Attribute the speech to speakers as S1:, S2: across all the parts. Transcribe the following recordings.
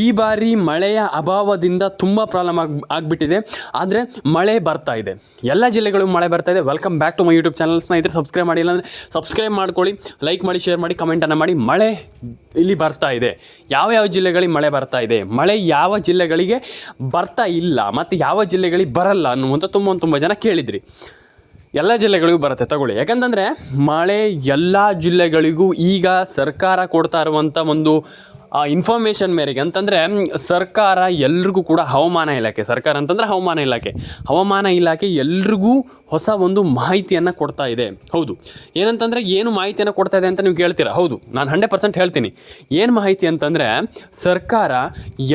S1: ಈ ಬಾರಿ ಮಳೆಯ ಅಭಾವದಿಂದ ತುಂಬ ಪ್ರಾಬ್ಲಮ್ ಆಗಿಬಿಟ್ಟಿದೆ. ಆದರೆ ಮಳೆ ಬರ್ತಾ ಇದೆ, ಎಲ್ಲ ಜಿಲ್ಲೆಗಳಿಗೂ ಮಳೆ ಬರ್ತಾ ಇದೆ. Welcome back to my YouTube channel. ಸ್ನೇಹಿತರೆ, ಸಬ್ಸ್ಕ್ರೈಬ್ ಮಾಡಿಲ್ಲ ಅಂದರೆ ಸಬ್ಸ್ಕ್ರೈಬ್ ಮಾಡ್ಕೊಳ್ಳಿ, ಲೈಕ್ ಮಾಡಿ, ಶೇರ್ ಮಾಡಿ, ಕಮೆಂಟನ್ನು ಮಾಡಿ. ಮಳೆ ಇಲ್ಲಿ ಬರ್ತಾ ಇದೆ. ಯಾವ ಜಿಲ್ಲೆಗಳಿಗೆ ಮಳೆ ಬರ್ತಾ ಇದೆ, ಮಳೆ ಯಾವ ಜಿಲ್ಲೆಗಳಿಗೆ ಬರ್ತಾ ಇಲ್ಲ ಮತ್ತು ಯಾವ ಜಿಲ್ಲೆಗಳಿಗೆ ಬರಲ್ಲ ಅನ್ನುವಂಥ ತುಂಬ ಜನ ಕೇಳಿದ್ರಿ. ಎಲ್ಲ ಜಿಲ್ಲೆಗಳಿಗೂ ಬರುತ್ತೆ, ತಗೊಳ್ಳಿ. ಯಾಕಂತಂದರೆ ಮಳೆ ಎಲ್ಲ ಜಿಲ್ಲೆಗಳಿಗೂ ಈಗ ಸರ್ಕಾರ ಕೊಡ್ತಾ ಇರುವಂಥ ಒಂದು ಇನ್ಫಾರ್ಮೇಷನ್ ಮೇರೆಗೆ ಅಂತಂದರೆ, ಸರ್ಕಾರ ಎಲ್ರಿಗೂ ಕೂಡ ಹವಾಮಾನ ಇಲಾಖೆ ಎಲ್ರಿಗೂ ಹೊಸ ಒಂದು ಮಾಹಿತಿಯನ್ನು ಕೊಡ್ತಾ ಇದೆ. ಹೌದು, ಏನಂತಂದರೆ ಏನು ಮಾಹಿತಿಯನ್ನು ಕೊಡ್ತಾ ಇದೆ ಅಂತ ನೀವು ಕೇಳ್ತೀರಾ. ಹೌದು, ನಾನು 100% ಹೇಳ್ತೀನಿ. ಏನು ಮಾಹಿತಿ ಅಂತಂದರೆ, ಸರ್ಕಾರ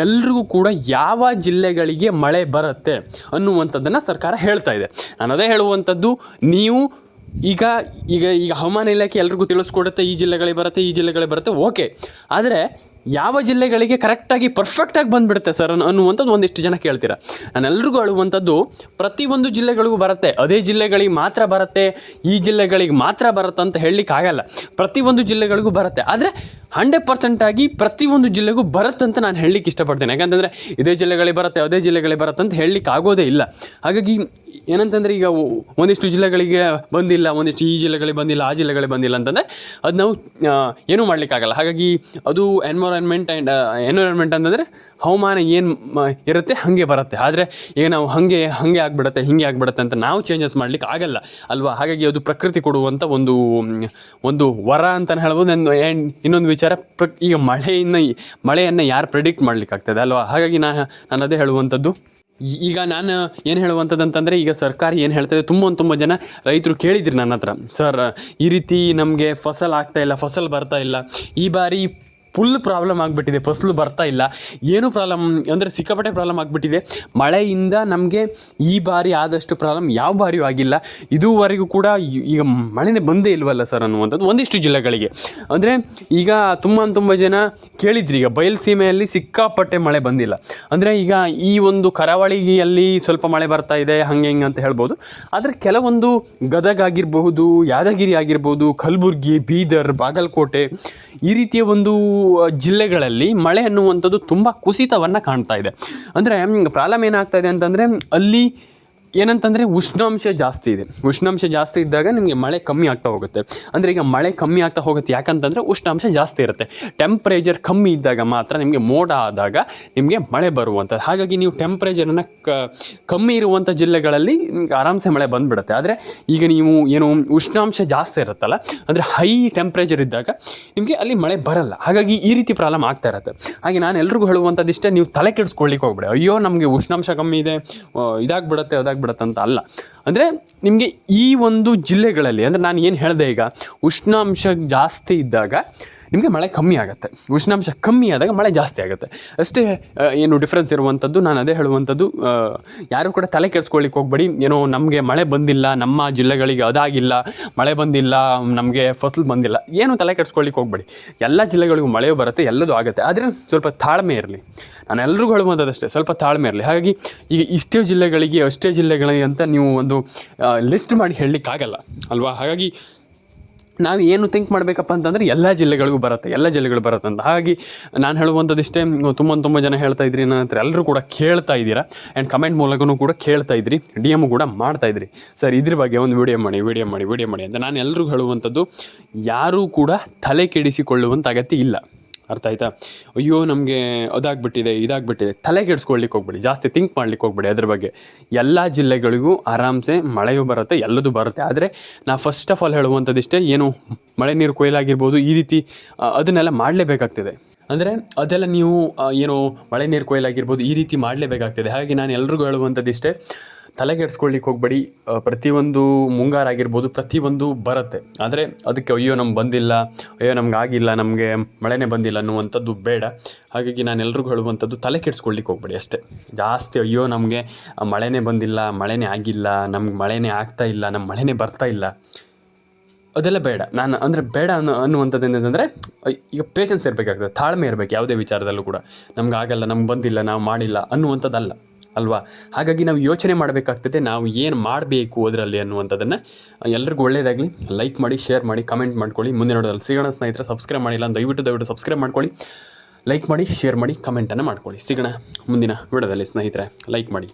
S1: ಎಲ್ರಿಗೂ ಕೂಡ ಯಾವ ಜಿಲ್ಲೆಗಳಿಗೆ ಮಳೆ ಬರುತ್ತೆ ಅನ್ನುವಂಥದ್ದನ್ನು ಸರ್ಕಾರ ಹೇಳ್ತಾ ಇದೆ. ನಾನು ಅದೇ ಹೇಳುವಂಥದ್ದು. ನೀವು ಈಗ ಹವಾಮಾನ ಇಲಾಖೆ ಎಲ್ರಿಗೂ ತಿಳಿಸ್ಕೊಡುತ್ತೆ, ಈ ಜಿಲ್ಲೆಗಳಿಗೆ ಬರುತ್ತೆ, ಓಕೆ. ಆದರೆ ಯಾವ ಜಿಲ್ಲೆಗಳಿಗೆ ಕರೆಕ್ಟಾಗಿ ಪರ್ಫೆಕ್ಟಾಗಿ ಬಂದುಬಿಡುತ್ತೆ ಸರ್ ಅನ್ನುವಂಥದ್ದು ಒಂದಿಷ್ಟು ಜನ ಕೇಳ್ತೀರಾ. ನಾನೆಲ್ರಿಗೂ ಹೇಳುವಂಥದ್ದು, ಪ್ರತಿಯೊಂದು ಜಿಲ್ಲೆಗಳಿಗೂ ಬರುತ್ತೆ. ಅದೇ ಜಿಲ್ಲೆಗಳಿಗೆ ಮಾತ್ರ ಬರುತ್ತೆ, ಈ ಜಿಲ್ಲೆಗಳಿಗೆ ಮಾತ್ರ ಬರುತ್ತೆ ಅಂತ ಹೇಳಲಿಕ್ಕಾಗಲ್ಲ. ಪ್ರತಿಯೊಂದು ಜಿಲ್ಲೆಗಳಿಗೂ ಬರುತ್ತೆ. ಆದರೆ 100% ಆಗಿ ಪ್ರತಿಯೊಂದು ಜಿಲ್ಲೆಗೂ ಬರುತ್ತೆ ಅಂತ ನಾನು ಹೇಳಲಿಕ್ಕೆ ಇಷ್ಟಪಡ್ತೇನೆ. ಯಾಕಂತಂದರೆ ಇದೇ ಜಿಲ್ಲೆಗಳಿಗೆ ಬರುತ್ತೆ, ಅದೇ ಜಿಲ್ಲೆಗಳಿಗೆ ಬರುತ್ತೆ ಅಂತ ಹೇಳಲಿಕ್ಕೆ ಆಗೋದೇ ಇಲ್ಲ. ಹಾಗಾಗಿ ಏನಂತಂದರೆ, ಈಗ ಒಂದಿಷ್ಟು ಜಿಲ್ಲೆಗಳಿಗೆ ಬಂದಿಲ್ಲ, ಒಂದಿಷ್ಟು ಈ ಜಿಲ್ಲೆಗಳಿಗೆ ಬಂದಿಲ್ಲ, ಆ ಜಿಲ್ಲೆಗಳಿಗೆ ಬಂದಿಲ್ಲ ಅಂತಂದರೆ ಅದು ನಾವು ಏನೂ ಮಾಡಲಿಕ್ಕಾಗಲ್ಲ. ಹಾಗಾಗಿ ಅದು ಎನ್ವೈರನ್ಮೆಂಟ್ ಅಂತಂದರೆ ಹವಾಮಾನ ಏನು ಇರುತ್ತೆ ಹಾಗೆ ಬರುತ್ತೆ. ಆದರೆ ಈಗ ನಾವು ಹಾಗೆ ಆಗಿಬಿಡುತ್ತೆ ಅಂತ ನಾವು ಚೇಂಜಸ್ ಮಾಡಲಿಕ್ಕೆ ಆಗಲ್ಲ ಅಲ್ವಾ. ಹಾಗಾಗಿ ಅದು ಪ್ರಕೃತಿ ಕೊಡುವಂಥ ಒಂದು ವರ ಅಂತಲೇ ಹೇಳ್ಬೋದು. ಇನ್ನೊಂದು ವಿಚಾರ, ಈಗ ಮಳೆಯನ್ನು ಯಾರು ಪ್ರೆಡಿಕ್ಟ್ ಮಾಡಲಿಕ್ಕಾಗ್ತದೆ ಅಲ್ವಾ. ಹಾಗಾಗಿ ನಾನು ಅದೇ ಹೇಳುವಂಥದ್ದು. ಈಗ ನಾನು ಏನು ಹೇಳುವಂಥದ್ದು ಅಂತಂದರೆ, ಈಗ ಸರ್ಕಾರ ಏನು ಹೇಳ್ತಾಯಿದೆ, ತುಂಬ ಜನ ರೈತರು ಕೇಳಿದ್ರಿ ನನ್ನ ಹತ್ರ, ಸರ್ ಈ ರೀತಿ ನಮಗೆ ಫಸಲು ಬರ್ತಾ ಇಲ್ಲ, ಈ ಬಾರಿ ಫುಲ್ ಪ್ರಾಬ್ಲಮ್ ಆಗಿಬಿಟ್ಟಿದೆ, ಫಸಲು ಬರ್ತಾ ಇಲ್ಲ. ಏನು ಪ್ರಾಬ್ಲಮ್ ಅಂದರೆ ಸಿಕ್ಕಾಪಟ್ಟೆ ಪ್ರಾಬ್ಲಮ್ ಆಗಿಬಿಟ್ಟಿದೆ. ಮಳೆಯಿಂದ ನಮಗೆ ಈ ಬಾರಿ ಆದಷ್ಟು ಪ್ರಾಬ್ಲಮ್ ಯಾವ ಬಾರಿಯೂ ಆಗಿಲ್ಲ, ಇದುವರೆಗೂ ಕೂಡ ಈಗ ಮಳೆನೇ ಬಂದೇ ಇಲ್ವಲ್ಲ ಸರ್ ಅನ್ನುವಂಥದ್ದು ಒಂದಿಷ್ಟು ಜಿಲ್ಲೆಗಳಿಗೆ. ಅಂದರೆ ಈಗ ತುಂಬ ಜನ ಕೇಳಿದ್ರಿ, ಈಗ ಬಯಲುಸೀಮೆಯಲ್ಲಿ ಸಿಕ್ಕಾಪಟ್ಟೆ ಮಳೆ ಬಂದಿಲ್ಲ. ಅಂದರೆ ಈಗ ಈ ಒಂದು ಕರಾವಳಿಯಲ್ಲಿ ಸ್ವಲ್ಪ ಮಳೆ ಬರ್ತಾ ಇದೆ, ಹಾಗೆ ಅಂತ ಹೇಳ್ಬೋದು. ಆದರೆ ಕೆಲವೊಂದು ಗದಗ ಆಗಿರಬಹುದು, ಯಾದಗಿರಿ ಆಗಿರ್ಬೋದು, ಕಲಬುರಗಿ, ಬೀದರ್, ಬಾಗಲಕೋಟೆ, ಈ ರೀತಿಯ ಒಂದು ಜಿಲ್ಲೆಗಳಲ್ಲಿ ಮಳೆ ಅನ್ನುವಂಥದ್ದು ತುಂಬ ಕುಸಿತವನ್ನು ಕಾಣ್ತಾ ಇದೆ. ಅಂದರೆ ಪ್ರಾಬ್ಲಮ್ ಏನಾಗ್ತಾ ಇದೆ ಅಂತಂದರೆ, ಅಲ್ಲಿ ಏನಂತಂದರೆ ಉಷ್ಣಾಂಶ ಜಾಸ್ತಿ ಇದೆ. ಉಷ್ಣಾಂಶ ಜಾಸ್ತಿ ಇದ್ದಾಗ ನಿಮಗೆ ಮಳೆ ಕಮ್ಮಿ ಆಗ್ತಾ ಹೋಗುತ್ತೆ. ಅಂದರೆ ಈಗ ಮಳೆ ಕಮ್ಮಿ ಆಗ್ತಾ ಹೋಗುತ್ತೆ ಯಾಕಂತಂದರೆ ಉಷ್ಣಾಂಶ ಜಾಸ್ತಿ ಇರುತ್ತೆ. ಟೆಂಪ್ರೇಚರ್ ಕಮ್ಮಿ ಇದ್ದಾಗ ಮಾತ್ರ ನಿಮಗೆ ಮೋಡ ಆದಾಗ ನಿಮಗೆ ಮಳೆ ಬರುವಂಥದ್ದು. ಹಾಗಾಗಿ ನೀವು ಟೆಂಪ್ರೇಚರನ್ನು ಕಮ್ಮಿ ಇರುವಂಥ ಜಿಲ್ಲೆಗಳಲ್ಲಿ ನಿಮ್ಗೆ ಆರಾಮ್ಸೆ ಮಳೆ ಬಂದುಬಿಡುತ್ತೆ. ಆದರೆ ಈಗ ನೀವು ಏನು ಉಷ್ಣಾಂಶ ಜಾಸ್ತಿ ಇರುತ್ತಲ್ಲ, ಅಂದರೆ ಹೈ ಟೆಂಪ್ರೇಚರ್ ಇದ್ದಾಗ ನಿಮಗೆ ಅಲ್ಲಿ ಮಳೆ ಬರಲ್ಲ. ಹಾಗಾಗಿ ಈ ರೀತಿ ಪ್ರಾಬ್ಲಮ್ ಆಗ್ತಾ ಇರುತ್ತೆ. ಹಾಗೆ ನಾನು ಎಲ್ರಿಗೂ ಹೇಳುವಂಥದ್ದು ಇಷ್ಟೇ, ನೀವು ತಲೆ ಕೆಡಿಸ್ಕೊಳ್ಳಿಕ್ಕೆ ಹೋಗ್ಬೇಡಿ. ಅಯ್ಯೋ ನಮಗೆ ಉಷ್ಣಾಂಶ ಕಮ್ಮಿ ಇದೆ, ಅದಾಗ್ಬಿಡುತ್ತೆ ಅಂತ ಅಲ್ಲ. ಅಂದರೆ ನಿಮಗೆ ಈ ಒಂದು ಜಿಲ್ಲೆಗಳಲ್ಲಿ, ಅಂದರೆ ನಾನು ಏನು ಹೇಳಿದೆ, ಈಗ ಉಷ್ಣಾಂಶ ಜಾಸ್ತಿ ಇದ್ದಾಗ ನಿಮಗೆ ಮಳೆ ಕಮ್ಮಿ ಆಗುತ್ತೆ, ಉಷ್ಣಾಂಶ ಕಮ್ಮಿ ಆದಾಗ ಮಳೆ ಜಾಸ್ತಿ ಆಗುತ್ತೆ. ಅಷ್ಟೇ ಏನು ಡಿಫ್ರೆನ್ಸ್ ಇರುವಂಥದ್ದು. ನಾನು ಅದೇ ಹೇಳುವಂಥದ್ದು, ಯಾರು ಕೂಡ ತಲೆ ಕೆಡಿಸ್ಕೊಳ್ಳಿಕ್ಕೆ ಹೋಗ್ಬೇಡಿ. ಏನೋ ನಮಗೆ ಮಳೆ ಬಂದಿಲ್ಲ, ನಮ್ಮ ಜಿಲ್ಲೆಗಳಿಗೆ ಅದಾಗಿಲ್ಲ, ಮಳೆ ಬಂದಿಲ್ಲ, ನಮಗೆ ಫಸಲು ಬಂದಿಲ್ಲ, ಏನು ತಲೆ ಕೆಡಿಸ್ಕೊಳ್ಳಿಕ್ಕೆ ಹೋಗ್ಬೇಡಿ. ಎಲ್ಲ ಜಿಲ್ಲೆಗಳಿಗೂ ಮಳೆಯೂ ಬರುತ್ತೆ, ಎಲ್ಲದೂ ಆಗುತ್ತೆ. ಆದರೆ ಸ್ವಲ್ಪ ತಾಳ್ಮೆ ಇರಲಿ. ನಾನು ಎಲ್ರಿಗೂ ಹೇಳುವಂಥದ್ದಷ್ಟೇ, ಸ್ವಲ್ಪ ತಾಳ್ಮೆ ಇರಲಿ. ಹಾಗಾಗಿ ಈಗ ಇಷ್ಟೇ ಜಿಲ್ಲೆಗಳಿಗೆ ಅಂತ ನೀವು ಒಂದು ಲಿಸ್ಟ್ ಮಾಡಿ ಹೇಳಲಿಕ್ಕಾಗಲ್ಲ ಅಲ್ವಾ. ಹಾಗಾಗಿ ನಾವು ಏನು ಥಿಂಕ್ ಮಾಡಬೇಕಪ್ಪ ಅಂತಂದರೆ, ಎಲ್ಲ ಜಿಲ್ಲೆಗಳು ಬರುತ್ತೆ ಅಂತ. ಹಾಗಾಗಿ ನಾನು ಹೇಳುವಂಥದ್ದಿಷ್ಟೇ. ತುಂಬ ಜನ ಹೇಳ್ತಾ ಇದ್ರಿ ನನ್ನ ಹತ್ರ, ಎಲ್ಲರೂ ಕೂಡ ಕೇಳ್ತಾ ಇದ್ದೀರಾ, ಆ್ಯಂಡ್ ಕಮೆಂಟ್ ಮೂಲಕನೂ ಕೂಡ ಕೇಳ್ತಾ ಇದ್ರಿ, DM ಕೂಡ ಮಾಡ್ತಾ ಇದ್ರಿ, ಸರ್ ಇದ್ರ ಬಗ್ಗೆ ಒಂದು ವಿಡಿಯೋ ಮಾಡಿ ಅಂತ. ನಾನು ಎಲ್ರಿಗೂ ಹೇಳುವಂಥದ್ದು, ಯಾರೂ ಕೂಡ ತಲೆ ಕೆಡಿಸಿಕೊಳ್ಳುವಂಥ ಅಗತ್ಯ ಇಲ್ಲ. ಅರ್ಥ ಆಯ್ತಾ. ಅಯ್ಯೋ ನಮಗೆ ಇದಾಗ್ಬಿಟ್ಟಿದೆ ತಲೆ ಕೆಡಿಸ್ಕೊಳ್ಲಿಕ್ಕೆ ಹೋಗ್ಬೇಡಿ, ಜಾಸ್ತಿ ಥಿಂಕ್ ಮಾಡ್ಲಿಕ್ಕೆ ಹೋಗ್ಬೇಡಿ ಅದ್ರ ಬಗ್ಗೆ. ಎಲ್ಲ ಜಿಲ್ಲೆಗಳಿಗೂ ಆರಾಮ್ಸೆ ಮಳೆಯೂ ಬರುತ್ತೆ, ಎಲ್ಲದೂ ಬರುತ್ತೆ. ಆದರೆ ನಾ ಫಸ್ಟ್ ಆಫ್ ಆಲ್ ಹೇಳುವಂಥದ್ದಿಷ್ಟೇ, ಏನು ಮಳೆ ನೀರು ಕೊಯ್ಲಾಗಿರ್ಬೋದು, ಈ ರೀತಿ ಅದನ್ನೆಲ್ಲ ಮಾಡಲೇಬೇಕಾಗ್ತದೆ. ಅಂದರೆ ಅದೆಲ್ಲ ನೀವು ಏನು ಮಳೆ ನೀರು ಕೊಯ್ಲಾಗಿರ್ಬೋದು, ಈ ರೀತಿ ಮಾಡಲೇಬೇಕಾಗ್ತದೆ. ಹಾಗೆ ನಾನು ಎಲ್ರಿಗೂ ಹೇಳುವಂಥದ್ದಿಷ್ಟೇ, ತಲೆ ಕೆಡಿಸ್ಕೊಳ್ಲಿಕ್ಕೆ ಹೋಗ್ಬೇಡಿ. ಪ್ರತಿಯೊಂದು ಮುಂಗಾರಾಗಿರ್ಬೋದು, ಪ್ರತಿಯೊಂದು ಬರುತ್ತೆ. ಆದರೆ ಅದಕ್ಕೆ ಅಯ್ಯೋ ನಮ್ಗೆ ಬಂದಿಲ್ಲ, ಅಯ್ಯೋ ನಮ್ಗೆ ಆಗಿಲ್ಲ, ನಮಗೆ ಮಳೆನೇ ಬಂದಿಲ್ಲ ಅನ್ನುವಂಥದ್ದು ಬೇಡ. ಹಾಗಾಗಿ ನಾನು ಎಲ್ರಿಗೂ ಹೇಳುವಂಥದ್ದು, ತಲೆ ಕೆಡಿಸ್ಕೊಳ್ಲಿಕ್ಕೆ ಹೋಗ್ಬೇಡಿ ಅಷ್ಟೇ. ಜಾಸ್ತಿ ಅಯ್ಯೋ ನಮಗೆ ಮಳೆನೇ ಬಂದಿಲ್ಲ, ಮಳೆನೇ ಆಗಿಲ್ಲ, ನಮ್ಗೆ ಮಳೆನೇ ಆಗ್ತಾ ಇಲ್ಲ, ನಮ್ಮ ಮಳೆನೇ ಬರ್ತಾ ಇಲ್ಲ, ಅದೆಲ್ಲ ಬೇಡ. ನಾನು ಅಂದರೆ ಬೇಡ ಅನ್ನುವಂಥದ್ದು ಏನಂದರೆ, ಈಗ ಪೇಷನ್ಸ್ ಇರಬೇಕಾಗ್ತದೆ, ತಾಳ್ಮೆ ಇರಬೇಕು ಯಾವುದೇ ವಿಚಾರದಲ್ಲೂ ಕೂಡ. ನಮ್ಗೆ ಆಗಲ್ಲ, ನಮ್ಗೆ ಬಂದಿಲ್ಲ, ನಾವು ಮಾಡಿಲ್ಲ ಅನ್ನುವಂಥದ್ದಲ್ಲ ಅಲ್ವಾ. ಹಾಗಾಗಿ ನಾವು ಯೋಚನೆ ಮಾಡಬೇಕಾಗ್ತದೆ, ನಾವು ಏನು ಮಾಡಬೇಕು ಅದರಲ್ಲಿ ಅನ್ನುವಂಥದ್ದನ್ನು. ಎಲ್ಲರಿಗೂ ಒಳ್ಳೆಯದಾಗಲಿ. ಲೈಕ್ ಮಾಡಿ, ಶೇರ್ ಮಾಡಿ, ಕಮೆಂಟ್ ಮಾಡ್ಕೊಳ್ಳಿ. ಮುಂದೆ ನೋಡೋದಲ್ಲಿ ಸಿಗೋಣ ಸ್ನೇಹಿತರೆ. ಸಬ್ಸ್ಕ್ರೈಬ್ ಮಾಡಿಲ್ಲ ದಯವಿಟ್ಟು ಸಬ್ಸ್ಕ್ರೈಬ್ ಮಾಡ್ಕೊಳ್ಳಿ. ಲೈಕ್ ಮಾಡಿ, ಶೇರ್ ಮಾಡಿ, ಕಮೆಂಟನ್ನು ಮಾಡ್ಕೊಳ್ಳಿ. ಸಿಗೋಣ ಮುಂದಿನ ವಿಡಿಯೋದಲ್ಲಿ ಸ್ನೇಹಿತರೆ. ಲೈಕ್ ಮಾಡಿ.